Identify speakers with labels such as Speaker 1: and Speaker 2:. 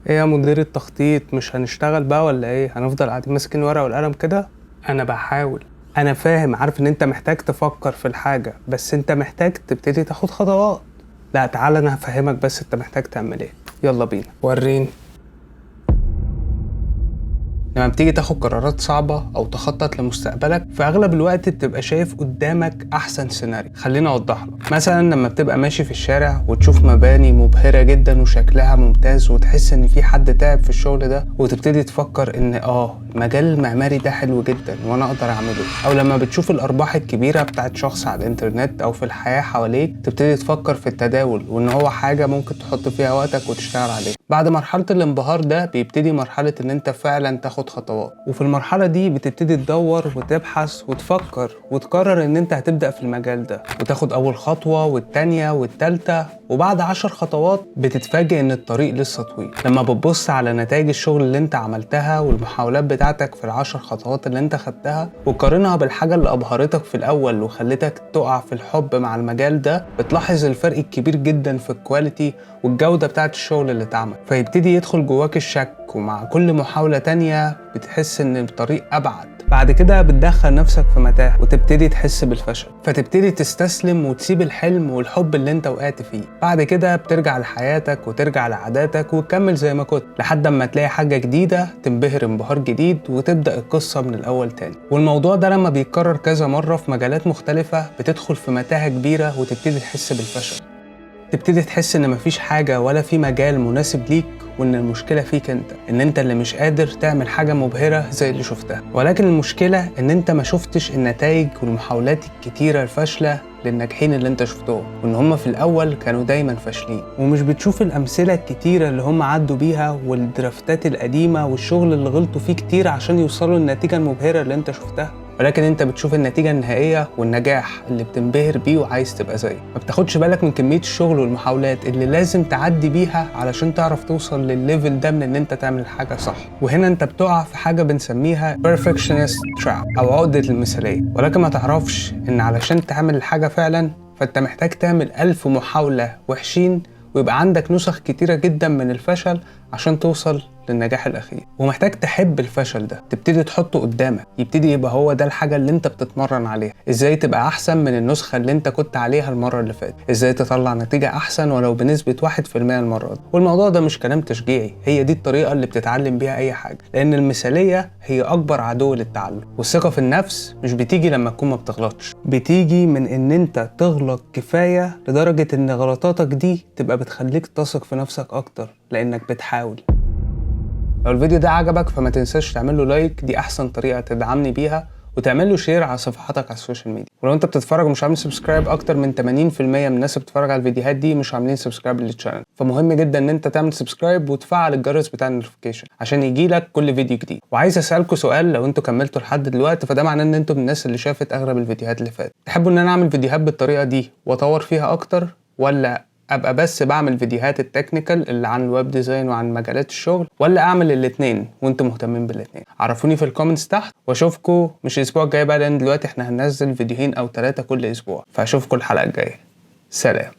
Speaker 1: ايه يا مدير التخطيط، مش هنشتغل بقى ولا ايه؟ هنفضل قاعدين ماسكين الورقه والقلم كده؟ انا بحاول. انا فاهم، عارف ان انت محتاج تفكر في الحاجه، بس انت محتاج تبتدي تاخد خطوات. لا تعال انا هفهمك بس انت محتاج تعمل ايه. يلا بينا وريني. لما بتيجي تاخد قرارات صعبة أو تخطط لمستقبلك، في أغلب الوقت بتبقى شايف قدامك أحسن سيناريو. خليني أوضح لك. مثلا لما بتبقى ماشي في الشارع وتشوف مباني مبهرة جدا وشكلها ممتاز، وتحس إن في حد تعب في الشغل ده، وتبتدي تفكر إن المجال المعماري ده حلو جدا وأنا أقدر أعمله. أو لما بتشوف الأرباح الكبيرة بتاعت شخص على الإنترنت أو في الحياة حواليك، تبتدي تفكر في التداول وإن هو حاجة ممكن تحط فيها وقتك وتشتغل عليه. بعد مرحلة الانبهار ده بيبتدي مرحلة إن أنت فعلا تاخد خطوات، وفي المرحلة دي بتبتدي تدور وتبحث وتفكر وتقرر إن أنت هتبدأ في المجال ده، وتاخد أول خطوة والتانية والتالتة، وبعد 10 خطوات بتتفاجئ إن الطريق لسه طويل. لما بتبص على نتائج الشغل اللي أنت عملتها والمحاولات بتاعتك في ال10 خطوات اللي أنت خدتها، وقارنها بالحاجة اللي أبهرتك في الأول وخلتك تقع في الحب مع المجال ده، بتلاحظ الفرق الكبير جدا في الكواليتي والجودة بتاعت الشغل اللي اتعمل. فيبتدي يدخل جواك الشك، ومع كل محاولة تانية بتحس ان الطريق ابعد. بعد كده بتدخل نفسك في متاهة وتبتدي تحس بالفشل، فتبتدي تستسلم وتسيب الحلم والحب اللي انت وقعت فيه. بعد كده بترجع لحياتك وترجع لعاداتك وتكمل زي ما كنت، لحد ما تلاقي حاجة جديدة تنبهر انبهار جديد وتبدأ القصة من الأول تاني. والموضوع ده لما بيتكرر كذا مرة في مجالات مختلفة، بتدخل في متاهة كبيرة وتبتدي تحس بالفشل. تبتدي تحس ان مفيش حاجة ولا في مجال مناسب ليك، وان المشكلة فيك انت، ان انت اللي مش قادر تعمل حاجة مبهرة زي اللي شفتها. ولكن المشكلة ان انت ما شفتش النتائج والمحاولات الكتيرة الفاشلة للناجحين اللي انت شفتهم، وان هم في الاول كانوا دايما فاشلين. ومش بتشوف الامثلة الكتيرة اللي هم عدوا بيها والدرافتات القديمة والشغل اللي غلطوا فيه كتير عشان يوصلوا للنتيجة المبهرة اللي انت شفتها، ولكن انت بتشوف النتيجة النهائية والنجاح اللي بتنبهر بيه وعايز تبقى زيه. ما بتاخدش بالك من كمية الشغل والمحاولات اللي لازم تعدي بيها علشان تعرف توصل للليفل ده من ان انت تعمل حاجة صح. وهنا انت بتقع في حاجة بنسميها perfectionist trap او عقدة المثالية. ولكن ما تعرفش ان علشان تعمل الحاجة فعلا فانت محتاج تعمل 1000 محاولة وحشين، ويبقى عندك نسخ كتيرة جدا من الفشل عشان توصل للنجاح الأخير. ومحتاج تحب الفشل ده، تبتدي تحطه قدامك، يبتدي يبقى هو ده الحاجة اللي انت بتتمرن عليها. ازاي تبقى أحسن من النسخة اللي انت كنت عليها المرة اللي فاتت، ازاي تطلع نتيجة أحسن ولو بنسبة 1% المرة دي. والموضوع ده مش كلام تشجيعي، هي دي الطريقة اللي بتتعلم بيها أي حاجة، لأن المثالية هي أكبر عدو للتعلم. والثقة في النفس مش بتيجي لما تكون ما بتغلطش، بتيجي من ان انت تغلط كفاية لدرجة ان غلطاتك دي تبقى بتخليك تثق في نفسك أكتر لأنك بتحاول. لو الفيديو ده عجبك فما تنساش تعمل له لايك، دي احسن طريقه تدعمني بيها، وتعمل له شير على صفحاتك على السوشيال ميديا. ولو انت بتتفرج ومش عامل سبسكرايب، اكتر من 80% من الناس اللي بتتفرج على الفيديوهات دي مش عاملين سبسكرايب للشانل، فمهم جدا ان انت تعمل سبسكرايب وتفعل الجرس بتاع النوتيفيكيشن عشان يجيلك كل فيديو جديد. وعايز اسالكم سؤال، لو انتوا كملتوا لحد دلوقتي فده معناه ان انتوا من الناس اللي شافت اغلب الفيديوهات اللي فاتت. تحبوا ان انا اعمل فيديوهات بالطريقه دي واطور فيها اكتر، ولا ابقى بس بعمل فيديوهات التكنيكال اللي عن الويب ديزاين وعن مجالات الشغل، ولا اعمل الاثنين وانتم مهتمين بالاثنين؟ عرفوني في الكومنتس تحت، واشوفكم مش الاسبوع الجاي بقى، لان دلوقتي احنا هننزل فيديوهين او 3 كل اسبوع، فاشوفكم الحلقه الجايه. سلام.